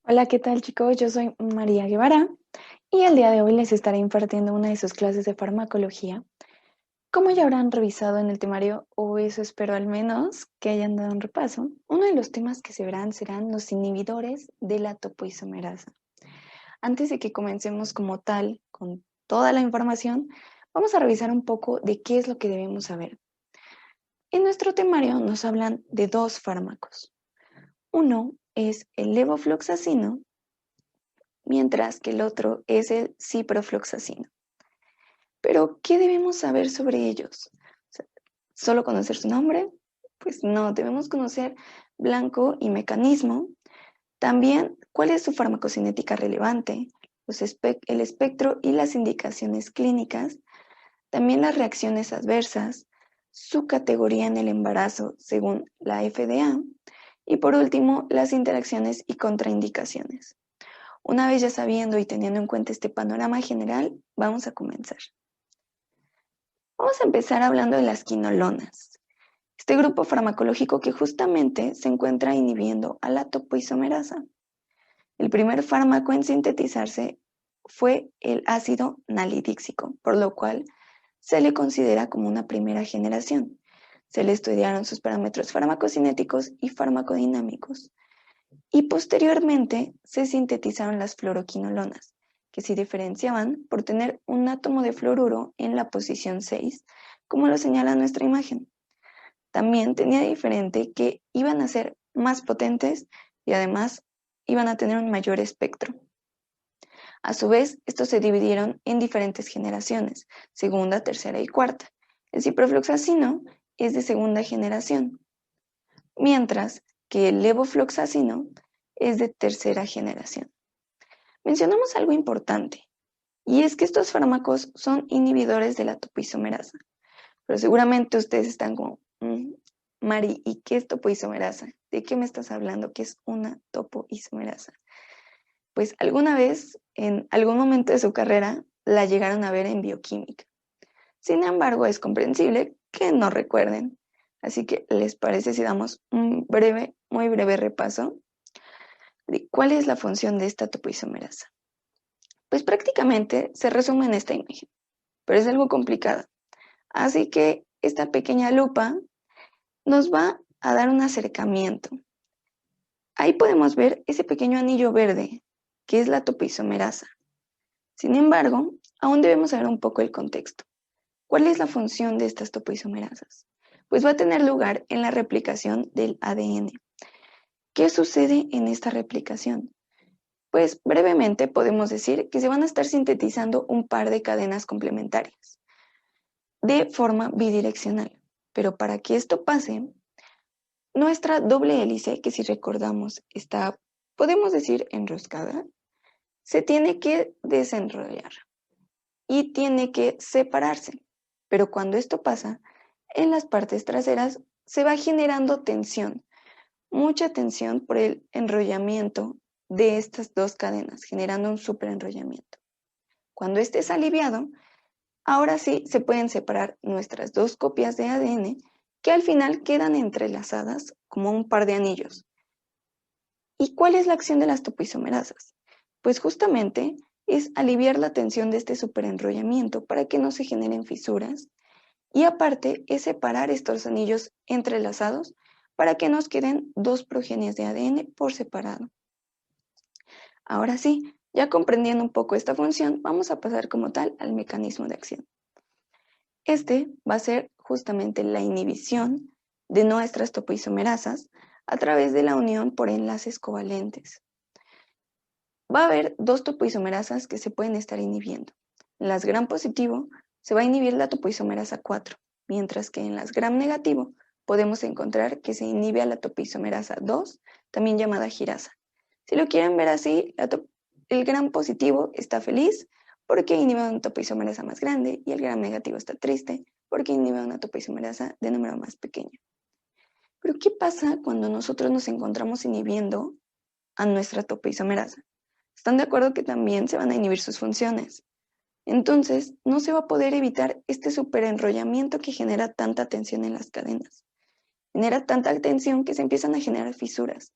Hola, ¿qué tal chicos? Yo soy María Guevara y el día de hoy les estaré impartiendo una de sus clases de farmacología. Como ya habrán revisado en el temario, o eso espero al menos que hayan dado un repaso, uno de los temas que se verán serán los inhibidores de la topoisomerasa. Antes de que comencemos como tal con toda la información, vamos a revisar un poco de qué es lo que debemos saber. En nuestro temario nos hablan de dos fármacos. Uno es el levofloxacino, mientras que el otro es el ciprofloxacino. Pero, ¿qué debemos saber sobre ellos? ¿Solo conocer su nombre? Pues no, debemos conocer blanco y mecanismo. También, ¿cuál es su farmacocinética relevante? El espectro y las indicaciones clínicas. También las reacciones adversas, su categoría en el embarazo según la FDA. Y por último, las interacciones y contraindicaciones. Una vez ya sabiendo y teniendo en cuenta este panorama general, vamos a comenzar. Vamos a empezar hablando de las quinolonas, este grupo farmacológico que justamente se encuentra inhibiendo a la topoisomerasa. El primer fármaco en sintetizarse fue el ácido nalidíxico, por lo cual se le considera como una primera generación. Se le estudiaron sus parámetros farmacocinéticos y farmacodinámicos. Y posteriormente se sintetizaron las fluoroquinolonas, que se diferenciaban por tener un átomo de fluoruro en la posición 6, como lo señala nuestra imagen. También tenía diferente que iban a ser más potentes y además iban a tener un mayor espectro. A su vez, estos se dividieron en diferentes generaciones, segunda, tercera y cuarta. El ciprofloxacino es de segunda generación, mientras que el levofloxacino es de tercera generación. Mencionamos algo importante, y es que estos fármacos son inhibidores de la topoisomerasa. Pero seguramente ustedes están como, Mari, ¿y qué es topoisomerasa? ¿De qué me estás hablando? ¿Qué es una topoisomerasa? Pues alguna vez, en algún momento de su carrera, la llegaron a ver en bioquímica. Sin embargo, es comprensible que no recuerden. Así que, ¿les parece si damos un breve, muy breve repaso de cuál es la función de esta topoisomerasa? Pues prácticamente se resume en esta imagen, pero es algo complicado. Así que esta pequeña lupa nos va a dar un acercamiento. Ahí podemos ver ese pequeño anillo verde, que es la topoisomerasa. Sin embargo, aún debemos saber un poco el contexto. ¿Cuál es la función de estas topoisomerasas? Pues va a tener lugar en la replicación del ADN. ¿Qué sucede en esta replicación? Pues brevemente podemos decir que se van a estar sintetizando un par de cadenas complementarias de forma bidireccional. Pero para que esto pase, nuestra doble hélice, que si recordamos está, podemos decir, enroscada, se tiene que desenrollar y tiene que separarse. Pero cuando esto pasa, en las partes traseras se va generando tensión, mucha tensión por el enrollamiento de estas dos cadenas, generando un superenrollamiento. Cuando este es aliviado, ahora sí se pueden separar nuestras dos copias de ADN que al final quedan entrelazadas como un par de anillos. ¿Y cuál es la acción de las topoisomerasas? Pues justamente es aliviar la tensión de este superenrollamiento para que no se generen fisuras y aparte es separar estos anillos entrelazados para que nos queden dos progenies de ADN por separado. Ahora sí, ya comprendiendo un poco esta función, vamos a pasar como tal al mecanismo de acción. Este va a ser justamente la inhibición de nuestras topoisomerasas a través de la unión por enlaces covalentes. Va a haber dos topoisomerasas que se pueden estar inhibiendo. En las gram positivo se va a inhibir la topoisomerasa 4, mientras que en las gram negativo podemos encontrar que se inhibe a la topoisomerasa 2, también llamada girasa. Si lo quieren ver así, el gram positivo está feliz porque inhibe una topoisomerasa más grande y el gram negativo está triste porque inhibe una topoisomerasa de número más pequeño. Pero ¿qué pasa cuando nosotros nos encontramos inhibiendo a nuestra topoisomerasa? Están de acuerdo que también se van a inhibir sus funciones. Entonces, no se va a poder evitar este superenrollamiento que genera tanta tensión en las cadenas. Genera tanta tensión que se empiezan a generar fisuras,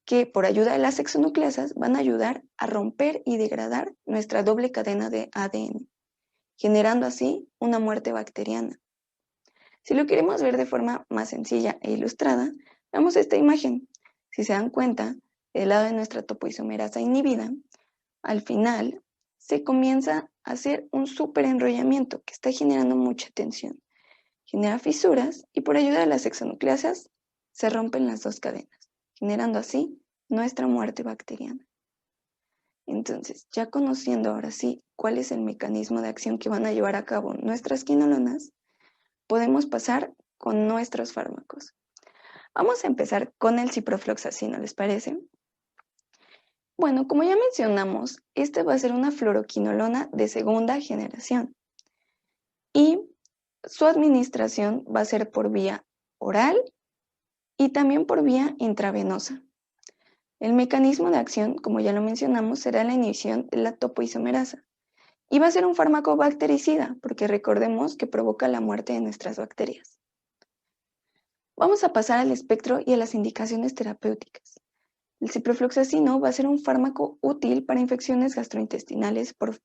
que por ayuda de las hexanucleasas van a ayudar a romper y degradar nuestra doble cadena de ADN, generando así una muerte bacteriana. Si lo queremos ver de forma más sencilla e ilustrada, veamos esta imagen. Si se dan cuenta, del lado de nuestra topoisomerasa inhibida, al final se comienza a hacer un súper enrollamiento que está generando mucha tensión. Genera fisuras y por ayuda de las hexanucleasas se rompen las dos cadenas, generando así nuestra muerte bacteriana. Entonces, ya conociendo ahora sí cuál es el mecanismo de acción que van a llevar a cabo nuestras quinolonas, podemos pasar con nuestros fármacos. Vamos a empezar con el ciprofloxacino, ¿les parece? Bueno, como ya mencionamos, esta va a ser una fluoroquinolona de segunda generación y su administración va a ser por vía oral y también por vía intravenosa. El mecanismo de acción, como ya lo mencionamos, será la inhibición de la topoisomerasa y va a ser un fármaco bactericida porque recordemos que provoca la muerte de nuestras bacterias. Vamos a pasar al espectro y a las indicaciones terapéuticas. El ciprofloxacino va a ser un fármaco útil para infecciones gastrointestinales por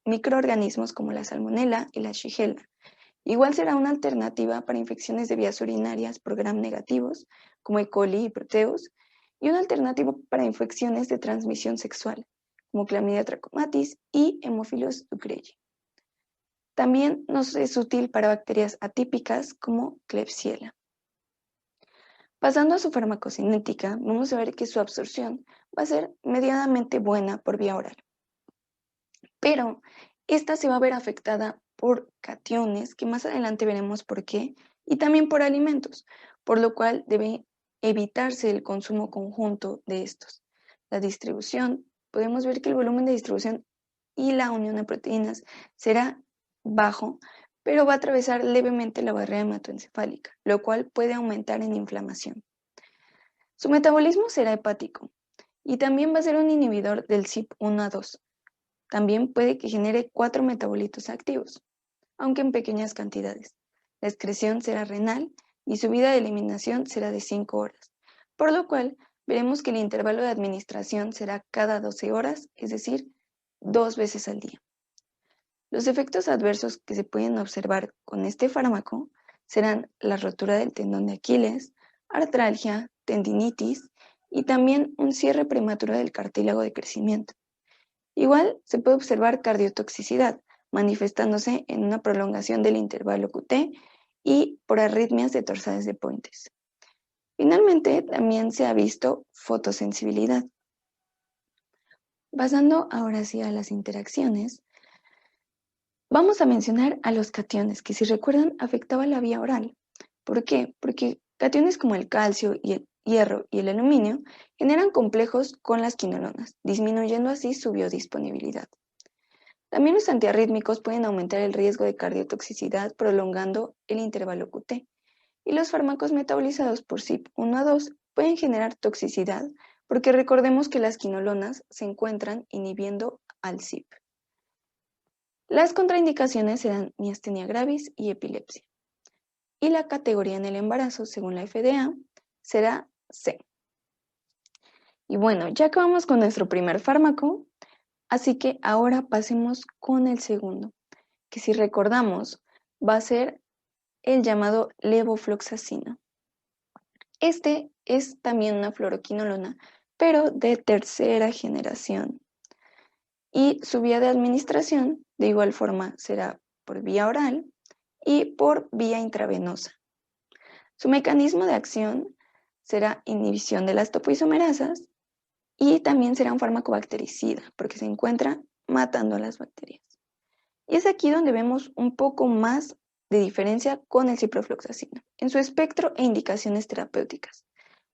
microorganismos como la salmonela y la shigella. Igual será una alternativa para infecciones de vías urinarias por gram negativos, como E. coli y Proteus, y una alternativa para infecciones de transmisión sexual, como Chlamydia trachomatis y Haemophilus ducreyi. También nos es útil para bacterias atípicas como Klebsiella. Pasando a su farmacocinética, vamos a ver que su absorción va a ser medianamente buena por vía oral. Pero esta se va a ver afectada por cationes, que más adelante veremos por qué, y también por alimentos, por lo cual debe evitarse el consumo conjunto de estos. La distribución, podemos ver que el volumen de distribución y la unión de proteínas será bajo, pero va a atravesar levemente la barrera hematoencefálica, lo cual puede aumentar en inflamación. Su metabolismo será hepático y también va a ser un inhibidor del CYP1A2. También puede que genere 4 metabolitos activos, aunque en pequeñas cantidades. La excreción será renal y su vida de eliminación será de 5 horas, por lo cual veremos que el intervalo de administración será cada 12 horas, es decir, 2 veces al día. Los efectos adversos que se pueden observar con este fármaco serán la rotura del tendón de Aquiles, artralgia, tendinitis y también un cierre prematuro del cartílago de crecimiento. Igual se puede observar cardiotoxicidad, manifestándose en una prolongación del intervalo QT y por arritmias de torsades de Pointes. Finalmente, también se ha visto fotosensibilidad. Pasando ahora sí a las interacciones, vamos a mencionar a los cationes, que si recuerdan afectaban la vía oral. ¿Por qué? Porque cationes como el calcio y el hierro y el aluminio generan complejos con las quinolonas, disminuyendo así su biodisponibilidad. También los antiarrítmicos pueden aumentar el riesgo de cardiotoxicidad prolongando el intervalo QT. Y los fármacos metabolizados por CYP1A2 pueden generar toxicidad porque recordemos que las quinolonas se encuentran inhibiendo al CYP. Las contraindicaciones serán miastenia gravis y epilepsia. Y la categoría en el embarazo, según la FDA, será C. Y bueno, ya acabamos con nuestro primer fármaco, así que ahora pasemos con el segundo, que si recordamos va a ser el llamado levofloxacino. Este es también una fluoroquinolona, pero de tercera generación. Y su vía de administración, de igual forma, será por vía oral y por vía intravenosa. Su mecanismo de acción será inhibición de las topoisomerasas y también será un fármaco bactericida, porque se encuentra matando a las bacterias. Y es aquí donde vemos un poco más de diferencia con el ciprofloxacino, en su espectro e indicaciones terapéuticas.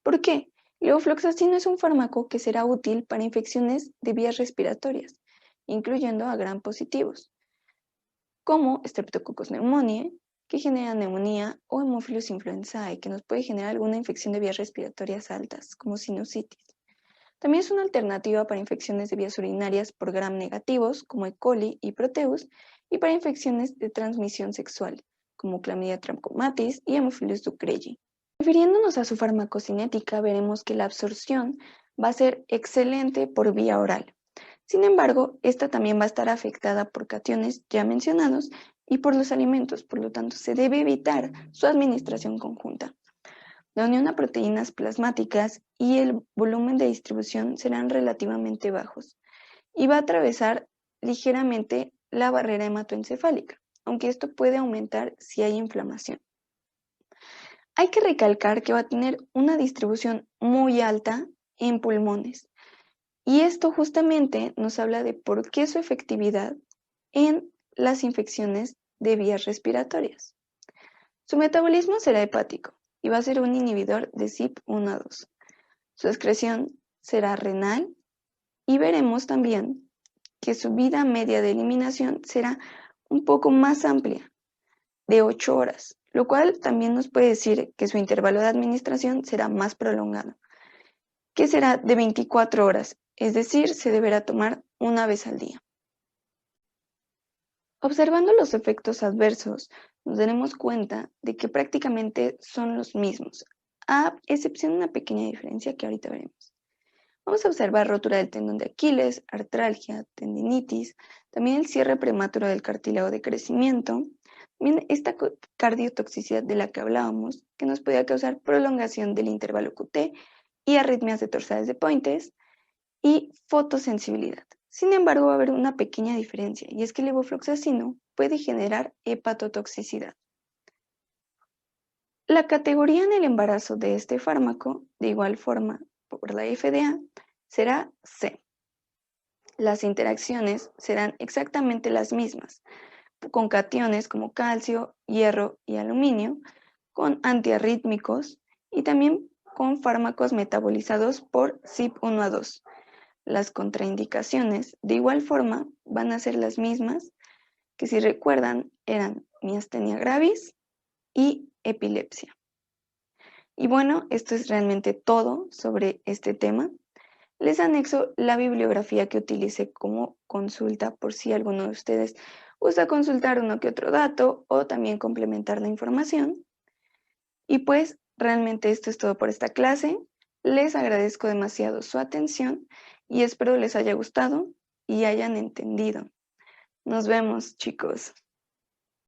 ¿Por qué? El levofloxacino es un fármaco que será útil para infecciones de vías respiratorias, incluyendo a gram positivos, como Streptococcus pneumoniae, que genera neumonía, o Haemophilus influenzae, que nos puede generar alguna infección de vías respiratorias altas, como sinusitis. También es una alternativa para infecciones de vías urinarias por gram negativos, como E. coli y Proteus, y para infecciones de transmisión sexual, como Chlamydia trachomatis y Haemophilus ducreyi. Refiriéndonos a su farmacocinética, veremos que la absorción va a ser excelente por vía oral. Sin embargo, esta también va a estar afectada por cationes ya mencionados y por los alimentos, por lo tanto, se debe evitar su administración conjunta. La unión a proteínas plasmáticas y el volumen de distribución serán relativamente bajos y va a atravesar ligeramente la barrera hematoencefálica, aunque esto puede aumentar si hay inflamación. Hay que recalcar que va a tener una distribución muy alta en pulmones y esto justamente nos habla de por qué su efectividad en las infecciones de vías respiratorias. Su metabolismo será hepático y va a ser un inhibidor de CYP1A2. Su excreción será renal y veremos también que su vida media de eliminación será un poco más amplia, de 8 horas, lo cual también nos puede decir que su intervalo de administración será más prolongado, que será de 24 horas, es decir, se deberá tomar una vez al día. Observando los efectos adversos, nos daremos cuenta de que prácticamente son los mismos, a excepción de una pequeña diferencia que ahorita veremos. Vamos a observar rotura del tendón de Aquiles, artralgia, tendinitis, también el cierre prematuro del cartílago de crecimiento, también esta cardiotoxicidad de la que hablábamos, que nos podía causar prolongación del intervalo QT y arritmias de torsades de Pointes, y fotosensibilidad. Sin embargo, va a haber una pequeña diferencia, y es que el levofloxacino puede generar hepatotoxicidad. La categoría en el embarazo de este fármaco, de igual forma por la FDA, será C. Las interacciones serán exactamente las mismas, con cationes como calcio, hierro y aluminio, con antiarrítmicos y también con fármacos metabolizados por CYP1A2. Las contraindicaciones, de igual forma, van a ser las mismas, que si recuerdan eran miastenia gravis y epilepsia. Y bueno, esto es realmente todo sobre este tema. Les anexo la bibliografía que utilicé como consulta por si alguno de ustedes gusta consultar uno que otro dato o también complementar la información. Y pues realmente esto es todo por esta clase. Les agradezco demasiado su atención y espero les haya gustado y hayan entendido. Nos vemos, chicos.